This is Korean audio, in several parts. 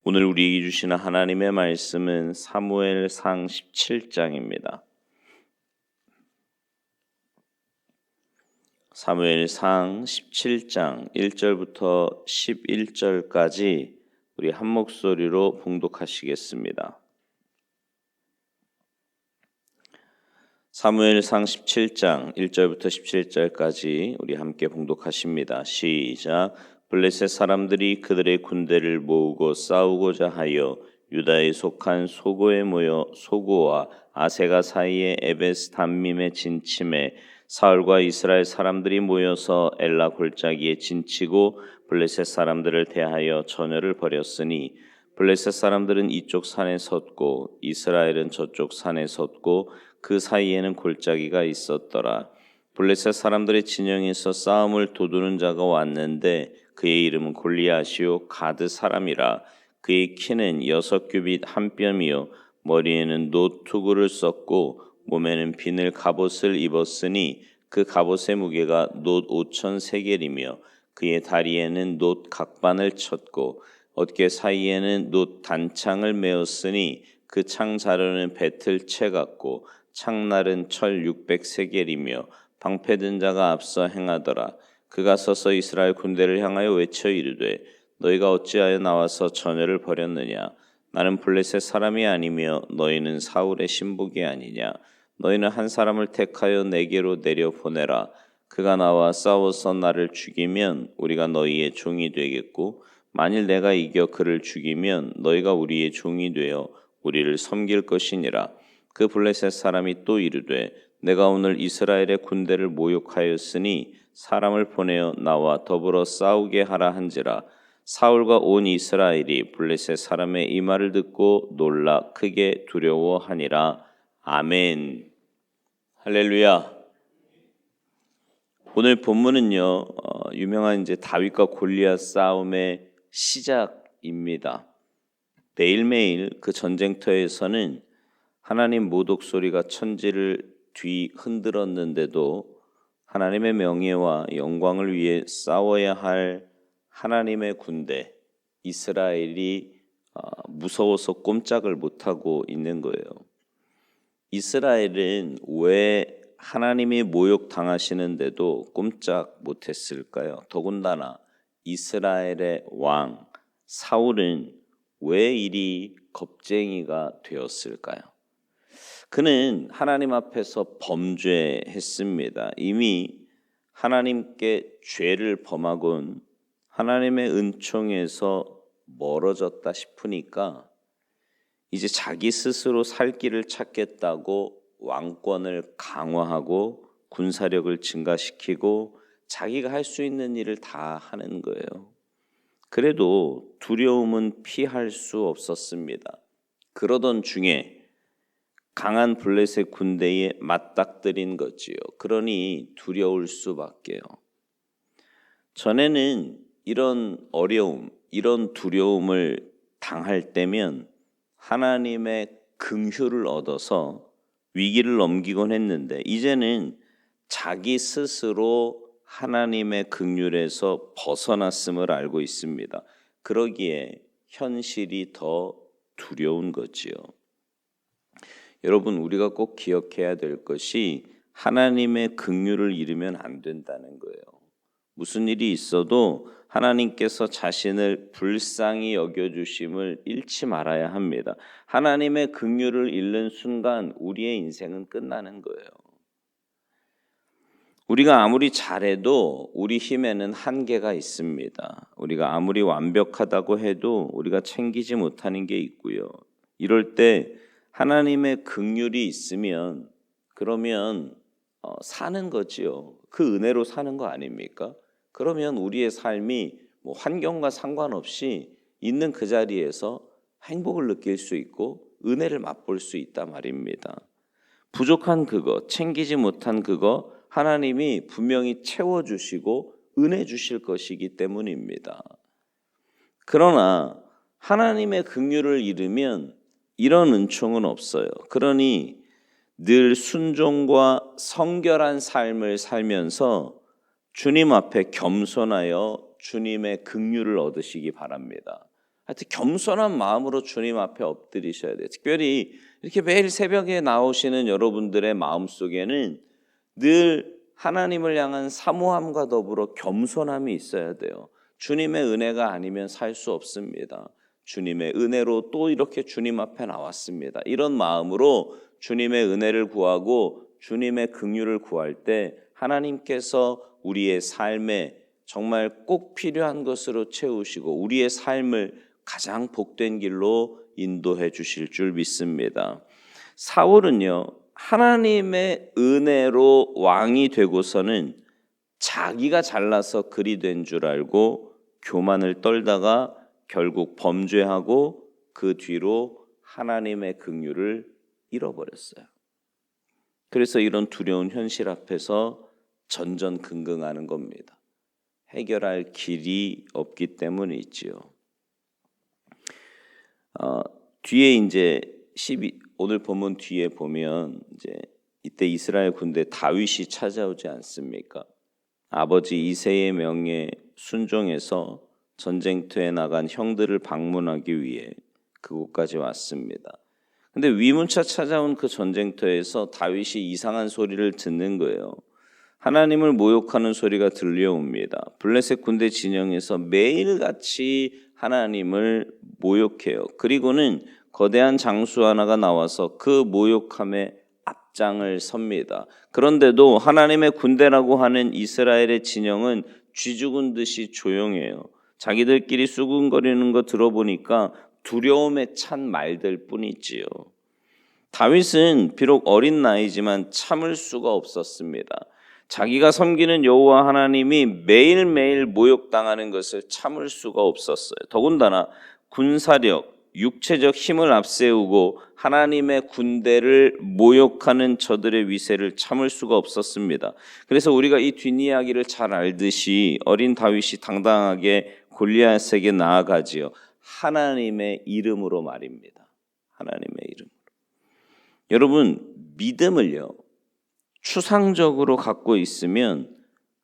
오늘 우리에게 주시는 하나님의 말씀은 사무엘상 17장입니다. 사무엘상 17장 1절부터 11절까지 우리 한 목소리로 봉독하시겠습니다. 사무엘상 17장 1절부터 17절까지 우리 함께 봉독하십니다. 시작. 블레셋 사람들이 그들의 군대를 모으고 싸우고자 하여 유다에 속한 소고에 모여 소고와 아세가 사이의 에베스 담밈에 진침해 사울과 이스라엘 사람들이 모여서 엘라 골짜기에 진치고 블레셋 사람들을 대하여 전열을 벌였으니 블레셋 사람들은 이쪽 산에 섰고 이스라엘은 저쪽 산에 섰고 그 사이에는 골짜기가 있었더라. 블레셋 사람들의 진영에서 싸움을 도두는 자가 왔는데 그의 이름은 골리앗이요 가드 사람이라. 그의 키는 6규빗 한 뼘이요 머리에는 놋 투구를 썼고 몸에는 비늘 갑옷을 입었으니 그 갑옷의 무게가 놋 5천 세겔이며 그의 다리에는 놋 각반을 쳤고 어깨 사이에는 놋 단창을 메었으니 그 창 자루는 배틀채 같고 창날은 철 600세겔이며 방패든 자가 앞서 행하더라. 그가 서서 이스라엘 군대를 향하여 외쳐 이르되 너희가 어찌하여 나와서 전열을 벌였느냐? 나는 블레셋 사람이 아니며 너희는 사울의 신복이 아니냐? 너희는 한 사람을 택하여 내게로 내려 보내라. 그가 나와 싸워서 나를 죽이면 우리가 너희의 종이 되겠고 만일 내가 이겨 그를 죽이면 너희가 우리의 종이 되어 우리를 섬길 것이니라. 그 블레셋 사람이 또 이르되 내가 오늘 이스라엘의 군대를 모욕하였으니 사람을 보내어 나와 더불어 싸우게 하라 한지라. 사울과 온 이스라엘이 블레셋 사람의 이 말을 듣고 놀라 크게 두려워하니라. 아멘. 할렐루야. 오늘 본문은요, 유명한 이제 다윗과 골리앗 싸움의 시작입니다. 매일매일 그 전쟁터에서는 하나님 모독 소리가 천지를 뒤흔들었는데도 하나님의 명예와 영광을 위해 싸워야 할 하나님의 군대 이스라엘이 무서워서 꼼짝을 못하고 있는 거예요. 이스라엘은 왜 하나님이 모욕당하시는데도 꼼짝 못했을까요? 더군다나 이스라엘의 왕 사울은 왜 이리 겁쟁이가 되었을까요? 그는 하나님 앞에서 범죄했습니다. 이미 하나님께 죄를 범하곤 하나님의 은총에서 멀어졌다 싶으니까 이제 자기 스스로 살 길을 찾겠다고 왕권을 강화하고 군사력을 증가시키고 자기가 할 수 있는 일을 다 하는 거예요. 그래도 두려움은 피할 수 없었습니다. 그러던 중에 강한 블레셋 군대에 맞닥뜨린 거지요. 그러니 두려울 수밖에요. 전에는 이런 어려움, 이런 두려움을 당할 때면 하나님의 긍휼을 얻어서 위기를 넘기곤 했는데 이제는 자기 스스로 하나님의 긍휼에서 벗어났음을 알고 있습니다. 그러기에 현실이 더 두려운 거지요. 여러분, 우리가 꼭 기억해야 될 것이 하나님의 긍휼을 잃으면 안 된다는 거예요. 무슨 일이 있어도 하나님께서 자신을 불쌍히 여겨주심을 잃지 말아야 합니다. 하나님의 긍휼을 잃는 순간 우리의 인생은 끝나는 거예요. 우리가 아무리 잘해도 우리 힘에는 한계가 있습니다. 우리가 아무리 완벽하다고 해도 우리가 챙기지 못하는 게 있고요. 이럴 때 하나님의 긍휼이 있으면 그러면 사는 거지요. 그 은혜로 사는 거 아닙니까? 그러면 우리의 삶이 환경과 상관없이 있는 그 자리에서 행복을 느낄 수 있고 은혜를 맛볼 수 있단 말입니다. 부족한 그거, 챙기지 못한 그거 하나님이 분명히 채워주시고 은혜 주실 것이기 때문입니다. 그러나 하나님의 긍휼을 잃으면 이런 은총은 없어요. 그러니 늘 순종과 성결한 삶을 살면서 주님 앞에 겸손하여 주님의 긍휼을 얻으시기 바랍니다. 하여튼 겸손한 마음으로 주님 앞에 엎드리셔야 돼요. 특별히 이렇게 매일 새벽에 나오시는 여러분들의 마음속에는 늘 하나님을 향한 사모함과 더불어 겸손함이 있어야 돼요. 주님의 은혜가 아니면 살 수 없습니다. 주님의 은혜로 또 이렇게 주님 앞에 나왔습니다. 이런 마음으로 주님의 은혜를 구하고 주님의 긍휼을 구할 때 하나님께서 우리의 삶에 정말 꼭 필요한 것으로 채우시고 우리의 삶을 가장 복된 길로 인도해 주실 줄 믿습니다. 사울은요, 하나님의 은혜로 왕이 되고서는 자기가 잘나서 글이 된 줄 알고 교만을 떨다가 결국 범죄하고 그 뒤로 하나님의 긍휼을 잃어버렸어요. 그래서 이런 두려운 현실 앞에서 전전긍긍하는 겁니다. 해결할 길이 없기 때문이지요. 뒤에 이제 오늘 본문 뒤에 보면 이제 이때 이스라엘 군대 다윗이 찾아오지 않습니까? 아버지 이새의 명에 순종해서 전쟁터에 나간 형들을 방문하기 위해 그곳까지 왔습니다. 근데 위문차 찾아온 그 전쟁터에서 다윗이 이상한 소리를 듣는 거예요. 하나님을 모욕하는 소리가 들려옵니다. 블레셋 군대 진영에서 매일같이 하나님을 모욕해요. 그리고는 거대한 장수 하나가 나와서 그 모욕함에 앞장을 섭니다. 그런데도 하나님의 군대라고 하는 이스라엘의 진영은 쥐 죽은 듯이 조용해요. 자기들끼리 수군거리는 거 들어보니까 두려움에 찬 말들 뿐이지요. 다윗은 비록 어린 나이지만 참을 수가 없었습니다. 자기가 섬기는 여호와 하나님이 매일매일 모욕당하는 것을 참을 수가 없었어요. 더군다나 군사력, 육체적 힘을 앞세우고 하나님의 군대를 모욕하는 저들의 위세를 참을 수가 없었습니다. 그래서 우리가 이 뒷이야기를 잘 알듯이 어린 다윗이 당당하게 골리앗에게 나아가지요. 하나님의 이름으로 말입니다. 하나님의 이름으로. 여러분, 믿음을요, 추상적으로 갖고 있으면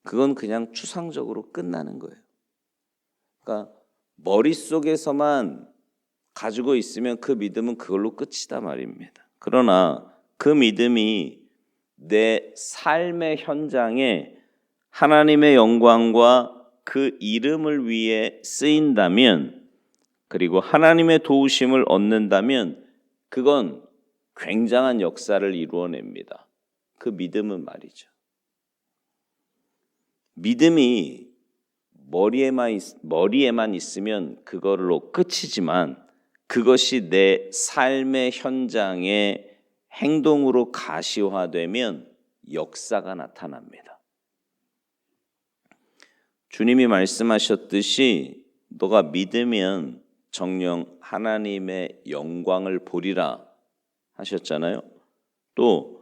그건 그냥 추상적으로 끝나는 거예요. 그러니까 머릿속에서만 가지고 있으면 그 믿음은 그걸로 끝이다 말입니다. 그러나 그 믿음이 내 삶의 현장에 하나님의 영광과 그 이름을 위해 쓰인다면, 그리고 하나님의 도우심을 얻는다면 그건 굉장한 역사를 이루어냅니다. 그 믿음은 말이죠. 믿음이 머리에만 있으면 그걸로 끝이지만 그것이 내 삶의 현장에 행동으로 가시화되면 역사가 나타납니다. 주님이 말씀하셨듯이 너가 믿으면 정녕 하나님의 영광을 보리라 하셨잖아요. 또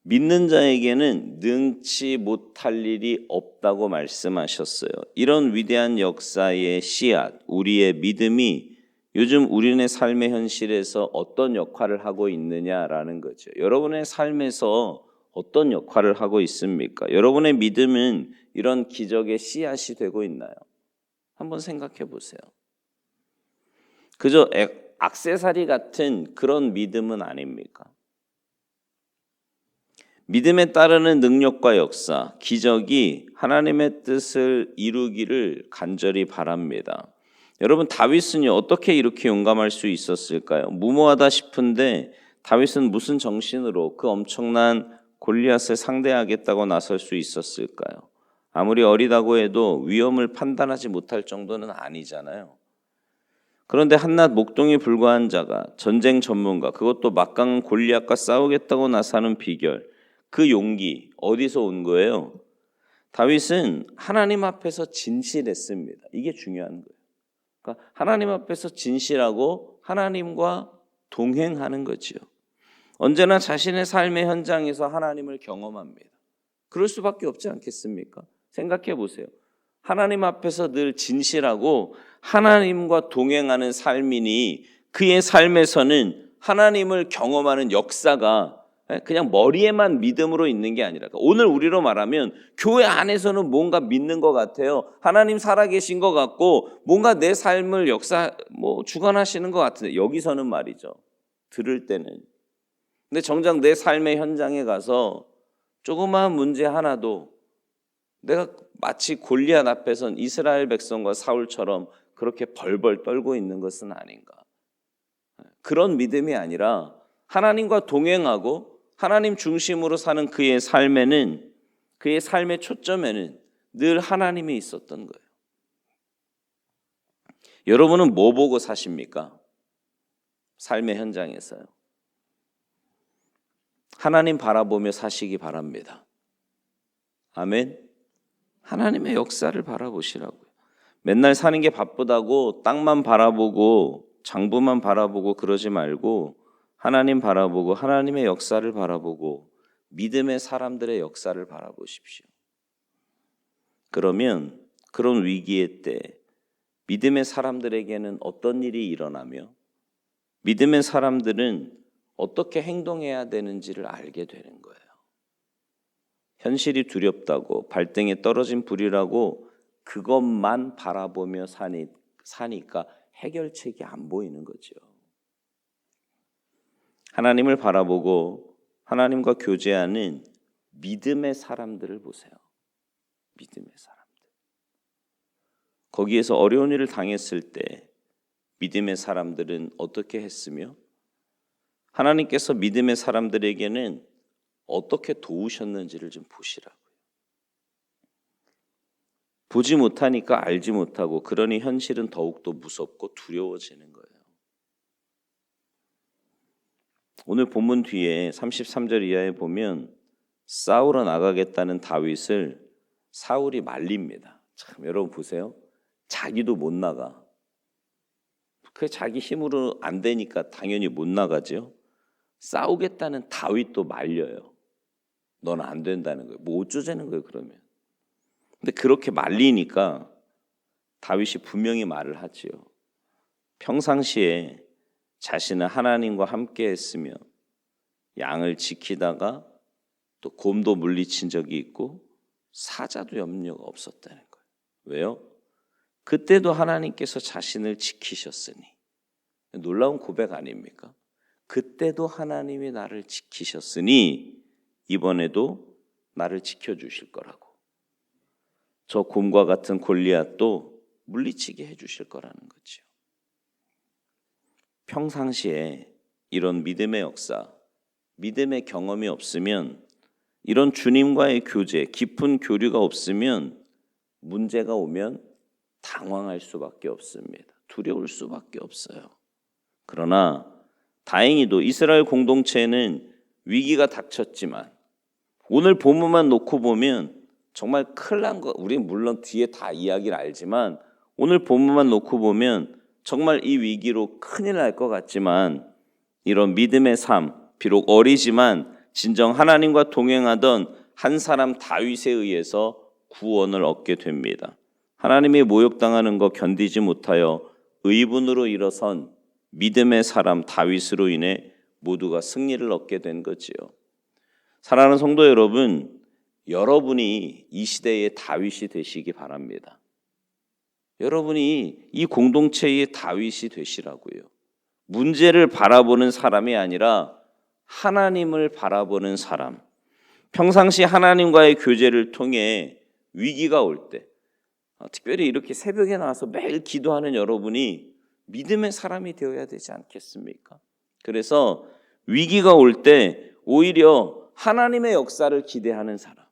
믿는 자에게는 능치 못할 일이 없다고 말씀하셨어요. 이런 위대한 역사의 씨앗, 우리의 믿음이 요즘 우리네 삶의 현실에서 어떤 역할을 하고 있느냐라는 거죠. 여러분의 삶에서 어떤 역할을 하고 있습니까? 여러분의 믿음은 이런 기적의 씨앗이 되고 있나요? 한번 생각해 보세요. 그저 액세서리 같은 그런 믿음은 아닙니까? 믿음에 따르는 능력과 역사, 기적이 하나님의 뜻을 이루기를 간절히 바랍니다. 여러분, 다윗은요, 어떻게 이렇게 용감할 수 있었을까요? 무모하다 싶은데 다윗은 무슨 정신으로 그 엄청난 골리앗을 상대하겠다고 나설 수 있었을까요? 아무리 어리다고 해도 위험을 판단하지 못할 정도는 아니잖아요. 그런데 한낱 목동에 불과한 자가 전쟁 전문가, 그것도 막강한 골리앗과 싸우겠다고 나서는 비결, 그 용기 어디서 온 거예요? 다윗은 하나님 앞에서 진실했습니다. 이게 중요한 거예요. 그러니까 하나님 앞에서 진실하고 하나님과 동행하는 거지요. 언제나 자신의 삶의 현장에서 하나님을 경험합니다. 그럴 수밖에 없지 않겠습니까? 생각해 보세요. 하나님 앞에서 늘 진실하고 하나님과 동행하는 삶이니 그의 삶에서는 하나님을 경험하는 역사가 그냥 머리에만 믿음으로 있는 게 아니라 오늘 우리로 말하면 교회 안에서는 뭔가 믿는 것 같아요. 하나님 살아계신 것 같고 뭔가 내 삶을 주관하시는 것 같은데 여기서는 말이죠. 들을 때는. 근데 정작 내 삶의 현장에 가서 조그마한 문제 하나도 내가 마치 골리앗 앞에선 이스라엘 백성과 사울처럼 그렇게 벌벌 떨고 있는 것은 아닌가. 그런 믿음이 아니라 하나님과 동행하고 하나님 중심으로 사는 그의 삶에는, 그의 삶의 초점에는 늘 하나님이 있었던 거예요. 여러분은 뭐 보고 사십니까? 삶의 현장에서요. 하나님 바라보며 사시기 바랍니다. 아멘. 하나님의 역사를 바라보시라고요. 맨날 사는 게 바쁘다고 땅만 바라보고 장부만 바라보고 그러지 말고 하나님 바라보고 하나님의 역사를 바라보고 믿음의 사람들의 역사를 바라보십시오. 그러면 그런 위기의 때 믿음의 사람들에게는 어떤 일이 일어나며 믿음의 사람들은 어떻게 행동해야 되는지를 알게 되는 거예요. 현실이 두렵다고 발등에 떨어진 불이라고 그것만 바라보며 사니까 해결책이 안 보이는 거죠. 하나님을 바라보고 하나님과 교제하는 믿음의 사람들을 보세요. 믿음의 사람들. 거기에서 어려운 일을 당했을 때 믿음의 사람들은 어떻게 했으며 하나님께서 믿음의 사람들에게는 어떻게 도우셨는지를 좀 보시라고요. 보지 못하니까 알지 못하고 그러니 현실은 더욱더 무섭고 두려워지는 거예요. 오늘 본문 뒤에 33절 이하에 보면 싸우러 나가겠다는 다윗을 사울이 말립니다. 참 여러분 보세요. 자기도 못 나가. 그 자기 힘으로 안 되니까 당연히 못 나가죠. 싸우겠다는 다윗도 말려요. 너는 안 된다는 거예요. 뭐 어쩌자는 거예요 그러면. 근데 그렇게 말리니까 다윗이 분명히 말을 하지요. 평상시에 자신은 하나님과 함께 했으며 양을 지키다가 또 곰도 물리친 적이 있고 사자도 염려가 없었다는 거예요. 왜요? 그때도 하나님께서 자신을 지키셨으니. 놀라운 고백 아닙니까? 그때도 하나님이 나를 지키셨으니 이번에도 나를 지켜주실 거라고. 저 곰과 같은 골리앗도 물리치게 해주실 거라는 거죠. 평상시에 이런 믿음의 역사, 믿음의 경험이 없으면 이런 주님과의 교제, 깊은 교류가 없으면 문제가 오면 당황할 수밖에 없습니다. 두려울 수밖에 없어요. 그러나 다행히도 이스라엘 공동체에는 위기가 닥쳤지만 오늘 본문만 놓고 보면 정말 큰일 난 거, 우리는 물론 뒤에 다 이야기를 알지만 오늘 본문만 놓고 보면 정말 이 위기로 큰일 날 것 같지만 이런 믿음의 삶, 비록 어리지만 진정 하나님과 동행하던 한 사람 다윗에 의해서 구원을 얻게 됩니다. 하나님이 모욕당하는 거 견디지 못하여 의분으로 일어선 믿음의 사람 다윗으로 인해 모두가 승리를 얻게 된 거지요. 사랑하는 성도 여러분, 여러분이 이 시대의 다윗이 되시기 바랍니다. 여러분이 이 공동체의 다윗이 되시라고요. 문제를 바라보는 사람이 아니라 하나님을 바라보는 사람. 평상시 하나님과의 교제를 통해 위기가 올 때, 특별히 이렇게 새벽에 나와서 매일 기도하는 여러분이 믿음의 사람이 되어야 되지 않겠습니까? 그래서 위기가 올 때 오히려 하나님의 역사를 기대하는 사람.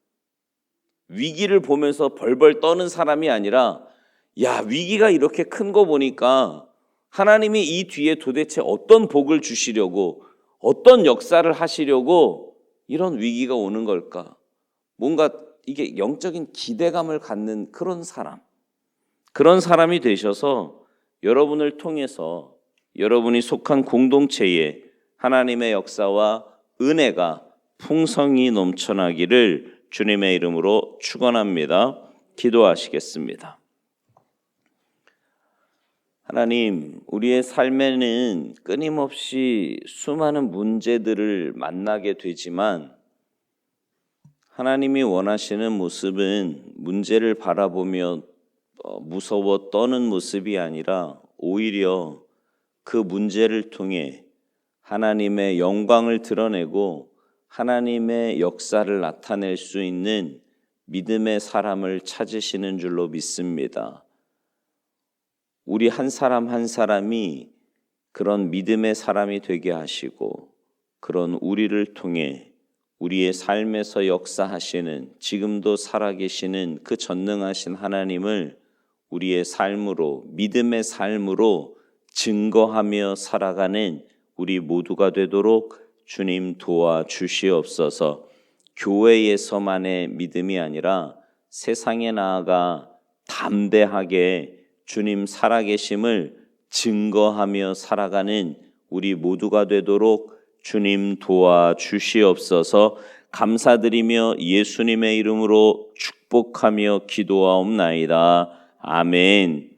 위기를 보면서 벌벌 떠는 사람이 아니라 야, 위기가 이렇게 큰 거 보니까 하나님이 이 뒤에 도대체 어떤 복을 주시려고 어떤 역사를 하시려고 이런 위기가 오는 걸까? 뭔가 이게 영적인 기대감을 갖는 그런 사람. 그런 사람이 되셔서 여러분을 통해서 여러분이 속한 공동체에 하나님의 역사와 은혜가 풍성히 넘쳐나기를 주님의 이름으로 축원합니다. 기도하시겠습니다. 하나님, 우리의 삶에는 끊임없이 수많은 문제들을 만나게 되지만 하나님이 원하시는 모습은 문제를 바라보며 무서워 떠는 모습이 아니라 오히려 그 문제를 통해 하나님의 영광을 드러내고 하나님의 역사를 나타낼 수 있는 믿음의 사람을 찾으시는 줄로 믿습니다. 우리 한 사람 한 사람이 그런 믿음의 사람이 되게 하시고 그런 우리를 통해 우리의 삶에서 역사하시는 지금도 살아계시는 그 전능하신 하나님을 우리의 삶으로 믿음의 삶으로 증거하며 살아가는 우리 모두가 되도록 주님 도와주시옵소서. 교회에서만의 믿음이 아니라 세상에 나아가 담대하게 주님 살아계심을 증거하며 살아가는 우리 모두가 되도록 주님 도와주시옵소서. 감사드리며 예수님의 이름으로 축복하며 기도하옵나이다. 아멘.